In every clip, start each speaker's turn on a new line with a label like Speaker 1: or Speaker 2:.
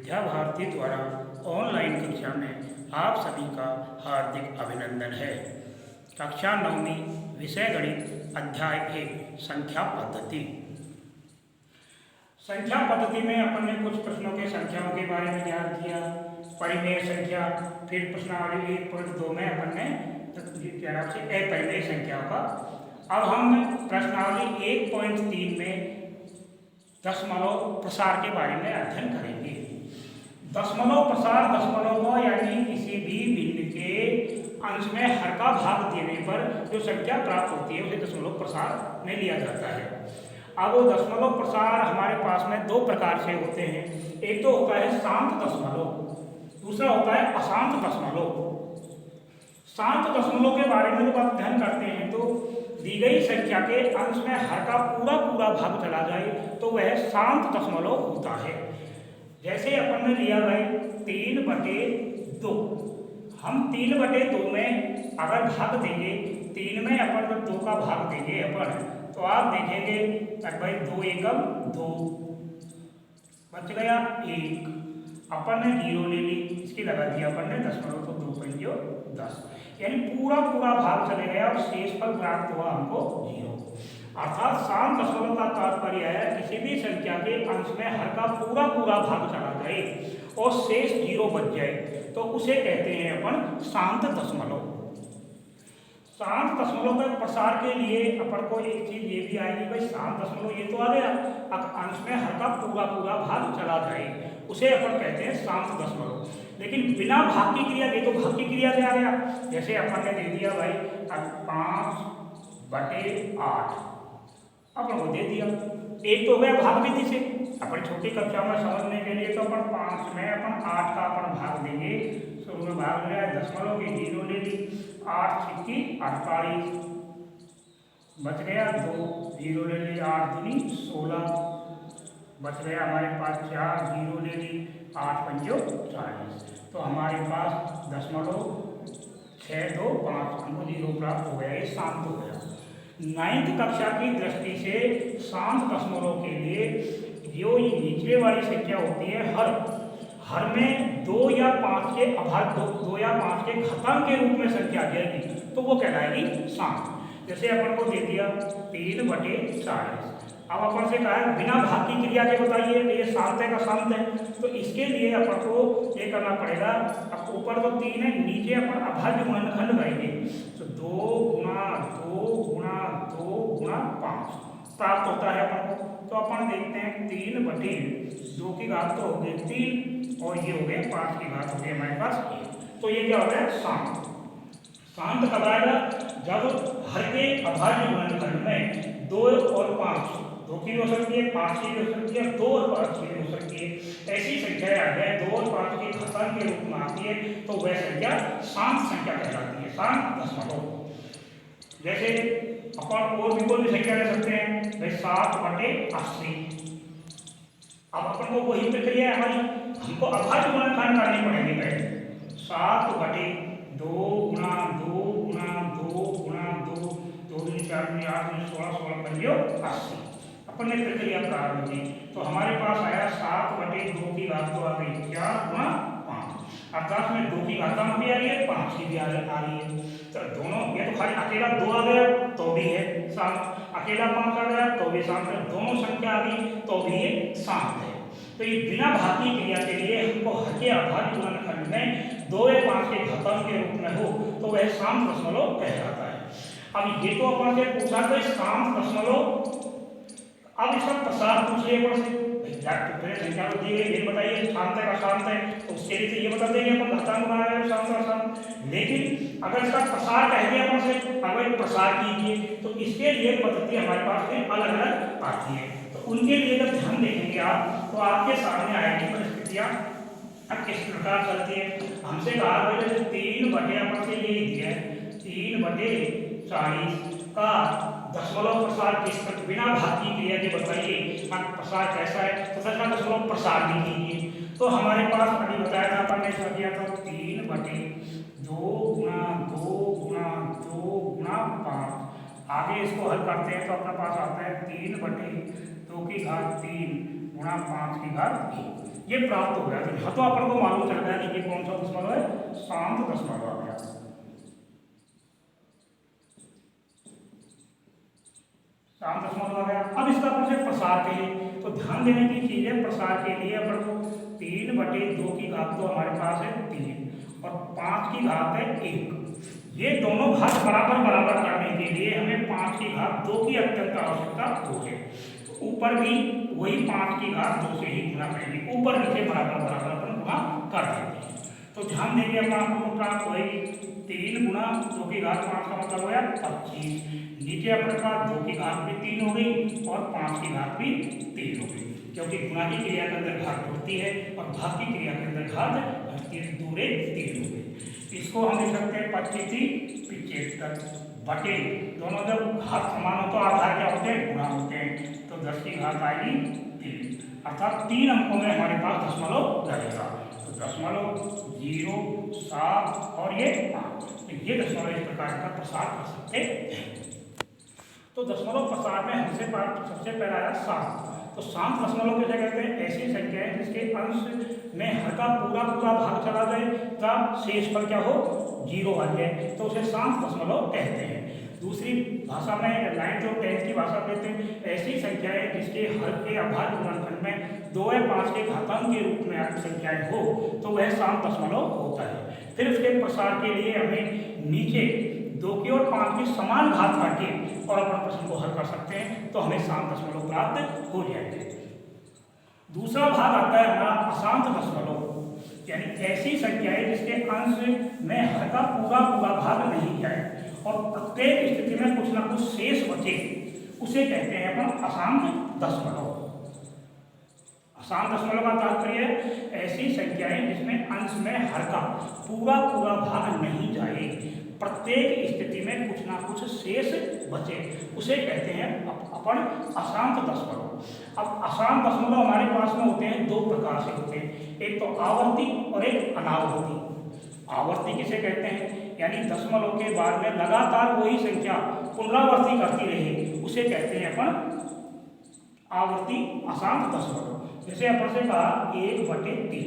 Speaker 1: विद्या भारती द्वारा ऑनलाइन कक्षा में आप सभी का हार्दिक अभिनंदन है। कक्षा 9वीं विषय गणित अध्याय 1 संख्या पद्धति। संख्या पद्धति में अपन ने कुछ प्रश्नों के संख्याओं के बारे में ज्ञान किया। परिमेय संख्या, फिर प्रश्नावली 1.2 में अपन ने अपरिमेय संख्या का। अब हम प्रश्नावली 1.3 में दशमलव प्रसार के बारे में अध्ययन करेंगे। दशमलव प्रसार दशमलव को यानी किसी भी भिन्न के अंश में हर का भाग देने पर जो संख्या प्राप्त होती है उसे दशमलव प्रसार में लिया जाता है। अब वो दशमलव प्रसार हमारे पास में दो प्रकार से होते हैं। एक तो होता है शांत दशमलव, दूसरा होता है अशांत दशमलव। शांत दशमलव के बारे में जब आप अध्ययन करते हैं तो दी गई संख्या के अंश में हर का पूरा पूरा भाग चला जाए तो वह शांत दशमलव होता है। जैसे अपन ने लिया भाई 3/2। हम 3/2 में अगर भाग देंगे, 3 में अपन जब 2 का भाग देंगे अपन तो आप देखेंगे भाई 2 एकम 2 बच गया 1। अपन ने 0 ले ली, इसकी लगा दिया अपन ने दशमलव, तो 2 पंजो 10, यानी पूरा पूरा भाग चले गया और शेष फल प्राप्त हुआ हमको 0। अर्थात शांत दशमलव का तात्पर्य है किसी भी संख्या के अंश में हर का पूरा पूरा भाग चला जाए और शेष 0 बच जाए तो उसे कहते हैं अपन शांत दशमलव। शांत दशमलव के प्रसार के लिए अपन को एक चीज ये भी आएगी भाई, शांत दशमलव ये तो आ गया, अब अंश में हर का पूरा पूरा भाग चला जाए उसे अपन कहते हैं शांत दशमलव। लेकिन बिना भाग की क्रिया के, तो भाग की क्रिया से आ गया। जैसे अपन ने दे दिया भाई 5/8 अपन को दे दिया, एक तो हो गया भाग विधि से। अपन छोटी कक्षा में समझने के लिए तो अपन 5 में अपन 8 का अपन भाग देंगे, शुरू में भाग लिया दशमलव की 0 ले ली, 8 छिक्की 48 बच गया 2, 0 ले ली, 8 दूनी 16 बच गया हमारे पास 4, 0 ले ली, 8 पंजो 40। तो हमारे पास दशमलव 625 हमको 0 प्राप्त हो गया, ये शांत हो गया। 9th कक्षा की दृष्टि से शांत दशमलव के लिए जो ये निचले वाली संख्या होती है हर में 2 या 5 के अभाज्य 2 या 5 के घातांक के रूप में संख्या आ जाएगी तो वो कहलाएगी शांत। जैसे अपन को दे दिया 3/40। अब अपन से कहा है बिना भाग की क्रिया के बताइए ये शांत है का शांत है, तो इसके लिए अपन को ये करना पड़ेगा। अब ऊपर तो 3 है, नीचे अपन अभाज्य गुणनखंड करेंगे तो 2 गुणा 2 गुणा 2 गुणा 5 प्राप्त होता है अपन को। तो अपन देखते हैं 3/2 की घात तो हो गई 3 और ये हो गए 5 की घात हो गई हमारे पास 1। तो ये क्या हो गया शांत। शांत कब आएगा? जब हर के अभाज्य गुणनखंड में 2 और 5, 2 की हो सकती है, 5 की हो सकती है, 2 और 5 की हो सकती है, ऐसी संख्या आ जाए 2 और 5 के घातांक के रूप में आती है तो वह संख्या शांत संख्या कहलाती है, शांत दशमलव। जैसे अपन और भी कोई भी संख्या ले सकते हैं भाई 7/80। अब अपन को वही प्रक्रिया है हमारी, हमको अभाज्य गुणनखंड करनी पड़ेगी पहले। 7/2 गुणा 2 गुणा 2 गुणा 2, 2 दूनी 4 दूनी 8 दूनी 16, 16 पंजो 80। अपन ने प्रक्रिया प्रारंभ की तो हमारे पास आया 7/2 की घात तो आ गई 4 गुणा 5, अर्थात में 2 की घातांक भी आ रही है, 5 की भी आ रही है। तो दोनों, ये तो खाली अकेला 2 आ गया तो भी है शांत, अकेला 5 आ गया तो भी शांत है, दोनों संख्या आ गई तो भी ये शांत है। तो ये बिना भाग की क्रिया के लिए हमको हर के अभाज्य गुणनखंड में 2 या 5 के घातांक के रूप में हो तो वह शांत दशमलव कहलाता है। अब ये तो अपन से पूछा तो शांत दशमलव, अब इसका प्रसार पूछ लिया अपन से संख्या को दी गई ये बताइए शांत है का शांत है, तो उसके लिए तो ये बता देंगे अपन घातांक बनाया शांत का शांत। लेकिन अगर इसका प्रसार कह दिया अपन से अगर प्रसार कीजिए तो इसके लिए पद्धति हमारे पास में अलग अलग आती है, तो उनके लिए जब ध्यान देखेंगे आप तो आपके सामने आएगी परिस्थितियाँ अब किस प्रकार चलती है। हमसे कहा गया जैसे 3/, अपन से ये दिया है 3/40 का दशमलव प्रसार किस प्रकार बिना भाग की क्रिया के बताइए प्रसार कैसा है, तो सचना दशमलव प्रसार भी कीजिए। तो हमारे पास अभी बताया था अपन ने क्या किया था 3/2 गुणा 2 गुणा 2 गुणा 5। आगे इसको हल करते हैं तो अपने पास आता है 3/2 की घात 3 गुणा 5 की घात 1 ये प्राप्त हो गया। तो अपन को मालूम चल गया कि ये कौन सा दशमलव है, शांत दशमलव आ गया, शांत दशमलव आ गया। अब इसका अपन प्रसार के लिए तो ध्यान देने की चीज है, प्रसार के लिए अपन को 3/2 की घात तो हमारे पास है 3 और 5 की घात है 1। ये दोनों घात बराबर बराबर करने के लिए हमें 5 की घात 2 की अत्यंत आवश्यकता हो है। तो ऊपर भी वही 5 की घात 2 से ही गुणा करेंगे, ऊपर नीचे बराबर बराबर अपन गुणा कर देते हैं। तो ध्यान देंगे अपन आपको प्राप्त होगी 3 गुणा 2 की घात 5 का मतलब हो गया 25। नीचे अपने पास 2 की घात भी 3 हो गई और 5 की घात भी 3 हो गई, क्योंकि गुणा की क्रिया के अंदर घात बढ़ती है और भाग की क्रिया के अंदर घात घटती है, दूरे 3 हो गई। इसको हम लिख सकते हैं 25 75 बटे दोनों जब घात समान हो तो आधार क्या होते हैं, गुणा होते हैं। तो 10 की घात आएगी 3, अर्थात 3 अंकों में हमारे पास दशमलव लगेगा। तो दशमलव 0 7 और ये 5, तो ये दशमलव इस प्रकार का प्रसार कर सकते हैं। तो दशमलव प्रसार में हमसे सबसे पहला आया 7। तो शांत दशमलव किसे कहते हैं, ऐसी संख्या है जिसके अंश में हर का पूरा पूरा भाग चला जाए तब शेष पर क्या हो, 0 आ जाए, तो उसे शांत दशमलव कहते हैं। दूसरी भाषा में 9th और 10th की भाषा कहते हैं ऐसी संख्याएं जिसके हर के अभाज्य गुणनखंड में 2 या 5 के घातांक के रूप में संख्याएं हो तो वह शांत दशमलव होता है। फिर उसके प्रसार के लिए हमें नीचे 2 की और 5 की समान घात करके और अपन प्रश्न को हल कर सकते हैं, तो हमें शांत दशमलव प्राप्त हो जाएंगे। दूसरा भाग आता है हमारा अशांत दशमलव, यानी ऐसी संख्याएं जिसके अंश में हर का पूरा पूरा भाग नहीं जाए और प्रत्येक स्थिति में कुछ ना कुछ शेष बचे, उसे कहते हैं अपन अशांत दशमलव। अशांत दशमलव का तात्पर्य ऐसी संख्याएं जिसमें अंश में हर का पूरा पूरा भाग नहीं जाए, प्रत्येक स्थिति में कुछ ना कुछ शेष बचे, उसे कहते हैं अपन अशांत दशमलव। अब अशांत दशमलव हमारे पास में होते हैं 2 प्रकार से होते हैं, एक तो आवर्ती और एक अनावर्ती। आवर्ती किसे कहते हैं, यानी दशमलव के बाद में लगातार वही संख्या पुनरावर्ती करती रहे, उसे कहते हैं अपन आवर्ती अशांत दशमलव। जैसे अपन से कहा 1/3,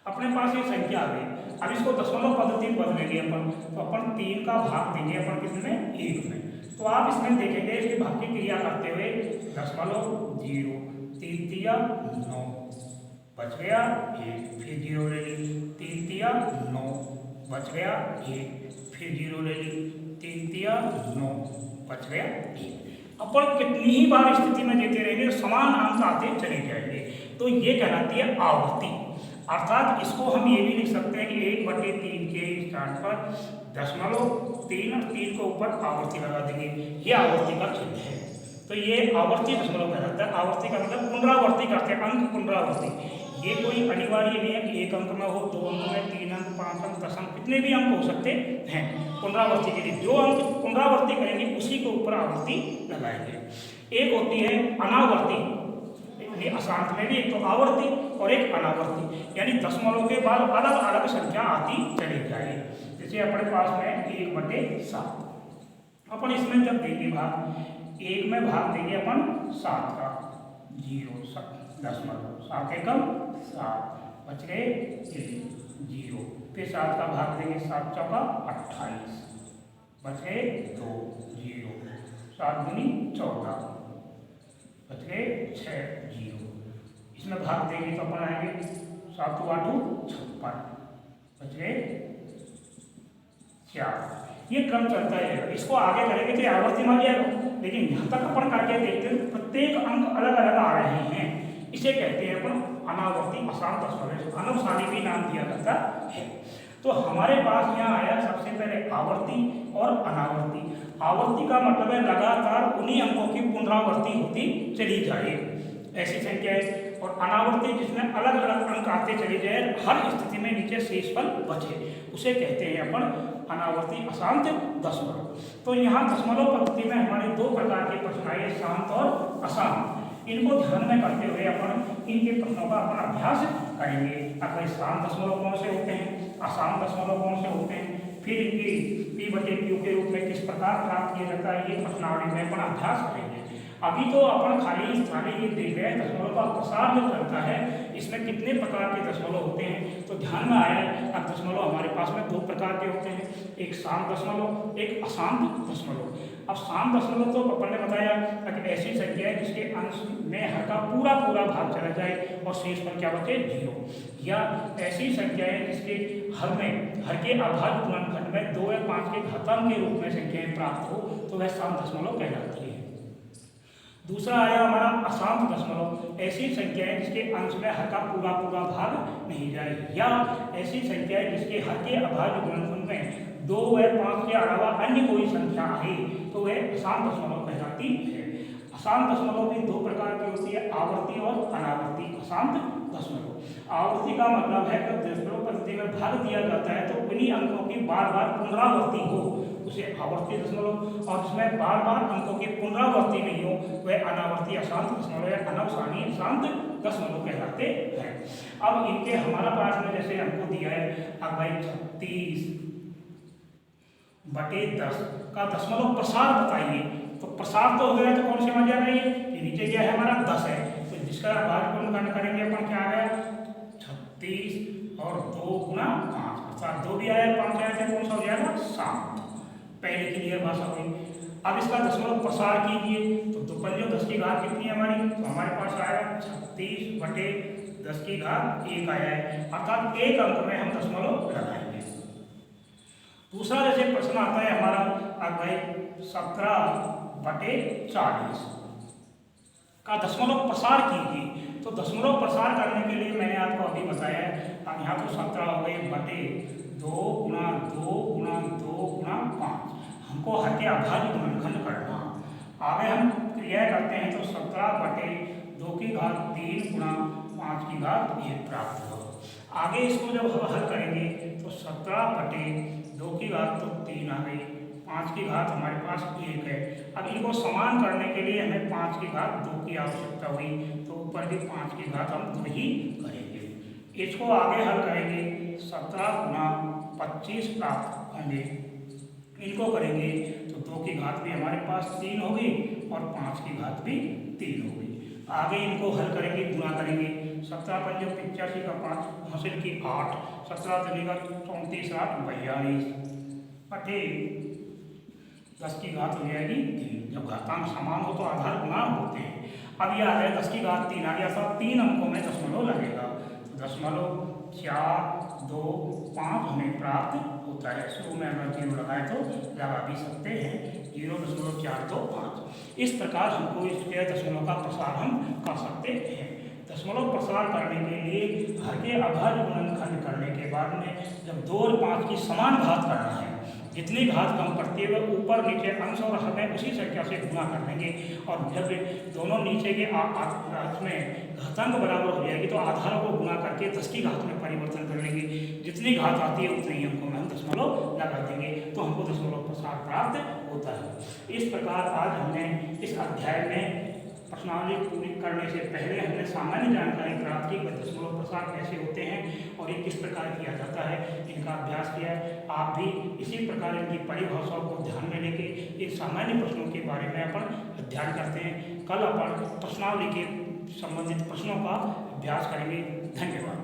Speaker 1: अपने पास ये संख्या आ गई, अब इसको दशमलव पद्धति बदलेंगे अपन, तो अपन 3 का भाग देंगे अपन किसमें, 1 में। तो आप इसमें देखेंगे इसकी भाग की क्रिया करते हुए 0.0 3 तिया 9 बच गया 1, फिर 0 ले ली, 3 तिया 9 बच गया 1, फिर 0 ले ली, 3 तिया 9 बच गया 1। अपन कितनी ही बार स्थिति में देते रहेंगे समान अंक आते चले जाएंगे, तो ये कहलाती है आवर्ती। अर्थात इसको हम ये भी लिख सकते हैं कि 1/3 के स्थान पर दशमलव 3 और 3 को ऊपर आवर्ती लगा देंगे, ये आवर्ती का चिन्ह है। तो ये आवर्ती दशमलव कहलाता है। आवर्ती का मतलब पुनरावर्ती करते हैं, अंक पुनरावर्ती। ये कोई अनिवार्य नहीं है कि 1 अंक में हो, 2 अंक में, 3 अंक, 5 अंक, 10 अंक, कितने भी अंक हो सकते हैं पुनरावर्ती के लिए। जो अंक पुनरावर्ती करेंगे उसी को ऊपर आवर्ती लगाएंगे। एक होती है अनावर्ती, अशांत में भी एक तो आवर्ती और एक अनावर्ती, यानी दशमलव के बाद अलग अलग संख्या आती चली जाए। जैसे अपने पास में 1/7, अपन इसमें जब देंगे भाग, 1 में भाग देंगे अपन 7 का 0.7 एकम 7 बच गए 0, फिर 7 का भाग देंगे 7 चौका 28 बच गए 2 0, 7 दूनी 14 बच गए 6 0, इसमें भाग देंगे तो अपन आएंगे 7 को 8 56 बच गए 4। ये क्रम चलता है, इसको आगे करेंगे तो आवर्ती मान जाएगा, लेकिन यहाँ तक अपन करके देखते हैं प्रत्येक अंक अलग अलग आ रहे हैं, इसे कहते हैं अपन अनावर्ती अशांत दशमलव, अनवसानी भी नाम दिया जाता है। तो हमारे पास यहाँ आया सबसे पहले आवर्ती और अनावर्ती। आवर्ती का मतलब है लगातार उन्हीं अंकों की पुनरावृत्ति होती चली जाए, ऐसी संख्या है। और अनावर्ती जिसमें अलग अलग अंक आते चले जाए, हर स्थिति में नीचे शेषफल बचे, उसे कहते हैं अपन अनावर्ती अशांत दशमलव। तो यहाँ दशमलव पद्धति में हमारे 2 प्रकार के प्रश्न आए, शांत और अशांत। इनको ध्यान में करते हुए अपन इनके प्रश्नों का अपन अभ्यास करेंगे। अगर शांत दशमलव कौन से होते हैं, अशांत दशमलव कौन से होते हैं, फिर इनकी P/Q के रूप में किस प्रकार प्राप्त किया जाता है, ये प्रश्नावली में अपन अभ्यास करेंगे। अभी तो अपन खाली ये देख रहे हैं दशमलव का प्रसार जो करता है इसमें कितने प्रकार के दशमलव होते हैं। तो ध्यान में आया है अब दशमलव हमारे पास में दो प्रकार के होते हैं, एक शांत दशमलव, एक अशांत दशमलव। अब शांत दशमलव तो अपन ने बताया कि ऐसी संख्या है जिसके अंश में हर का पूरा भाग चला जाए और शेष पर क्या बचे 0, या ऐसी संख्या है जिसके हर के अभाज्य गुणनखंड में 2 या 5 के घातांक के रूप में संख्याएं प्राप्त हो तो वह शांत दशमलव कहलाती है। दूसरा आया हमारा अशांत दशमलव, ऐसी संख्या है जिसके अंश में हर का पूरा भाग नहीं जाए, या ऐसी संख्या है जिसके हर के अभाज्य गुणनखंड में 2 या 5 के अलावा अन्य कोई संख्या है तो वह अशांत दशमलव कहलाती है। अशांत दशमलव भी दो प्रकार की होती है, आवर्ती और अनावर्ती अशांत दशमलव। आवर्ती का मतलब है जब दशमलव पद्धति में भाग दिया जाता है तो उन्हीं अंकों की बार पुनरावृत्ति हो उसे आवर्ती दशमलव, और जिसमें बार अंकों की पुनरावृत्ति नहीं हो वह अनावर्ती अशांत दशमलव या अनवसानी अशांत दशमलव कहलाते हैं। अब इनके हमारा पास में जैसे हमको दिया है अब भाई 36/10 का दशमलव प्रसार बताइए, तो प्रसार तो हो गया तो कौन सी मजा रही है, ये नीचे क्या है हमारा 10 है, तो जिसका भाग गुणन करेंगे अपन क्या आया 36 और 2 गुणा 5, अर्थात 2 भी आया 5 आया तो कौन सा हो जाएगा 7। पहले क्लियर भाषा हुई। अब इसका दशमलव प्रसार कीजिए तो 2 पंजों 10 की घात कितनी है हमारी, तो हमारे पास आएगा 36/10 की घात 1 आया है, अर्थात एक अंक में हम दशमलव लगाएंगे। दूसरा जैसे प्रश्न आता है हमारा अब भाई 17/40 का दशमलव प्रसार कीजिए, तो दशमलव प्रसार करने के लिए मैंने आपको अभी बताया है, अब यहाँ तो 17 हो गई बटे 2 गुणा 2 गुणा 2 गुणा 5, हमको हर के अभाज्य गुणनखंड करना। आगे हम क्रिया करते हैं तो 17/2 की घात 3 गुणा 5 की घात 1 प्राप्त हो। आगे इसको जब हम हल करेंगे तो 17/2 की घात तो 3 आ गई, 5 की घात हमारे पास 1 है। अब इनको समान करने के लिए हमें 5 की घात 2 की आवश्यकता हुई, तो ऊपर भी 5 की घात हम 2 ही करेंगे। इसको आगे हल करेंगे 17 गुणा 25 प्राप्त होंगे, इनको करेंगे तो 2 की घात भी हमारे पास 3 होगी और 5 की घात भी 3 होगी। आगे इनको हल करेंगे, गुणा करेंगे, 17 पंजे 85 का 5 हासिल की 8, 17 का 34 8 42 बटे 10 की घात हो जाएगी 3। जब घातांक समान हो तो आधार गुणा होते हैं। अब ये आ गया 10 की घात 3 आ गया, सब 3 अंकों में दशमलव लगेगा, तो दशमलव 4 2 5 हमें प्राप्त होता है। शुरू में अगर 0 लगाए तो लगा भी सकते हैं, 0.425। इस प्रकार हमको इसके दशमलव का प्रसार हम कर सकते हैं। दशमलव प्रसार करने के लिए हर के अभाज्य गुणनखंड करने के बाद में जब 2 और 5 की समान घात करना है, जितनी घात कम पड़ती है वह ऊपर नीचे अंश और हमें उसी संख्या से गुणा कर देंगे, और जब दोनों नीचे के में घातांक बराबर हो जाएगी तो आधारों को गुणा करके 10 की घात में परिवर्तन कर लेंगे, जितनी घात आती है उतने ही अंकों में हम दशमलव लगा देंगे, तो हमको दशमलव प्रसार प्राप्त होता है। इस प्रकार आज हमने इस अध्याय में प्रश्नावली पूरी करने से पहले हमने सामान्य जानकारी प्राप्त की कि दशमलव प्रसार कैसे होते हैं और ये किस प्रकार किया जाता है, इनका अभ्यास किया है। आप भी इसी प्रकार इनकी परिभाषाओं को ध्यान में लेके इन सामान्य प्रश्नों के बारे में अपन अध्ययन करते हैं। कल अपन प्रश्नावली के संबंधित प्रश्नों का अभ्यास करेंगे। धन्यवाद।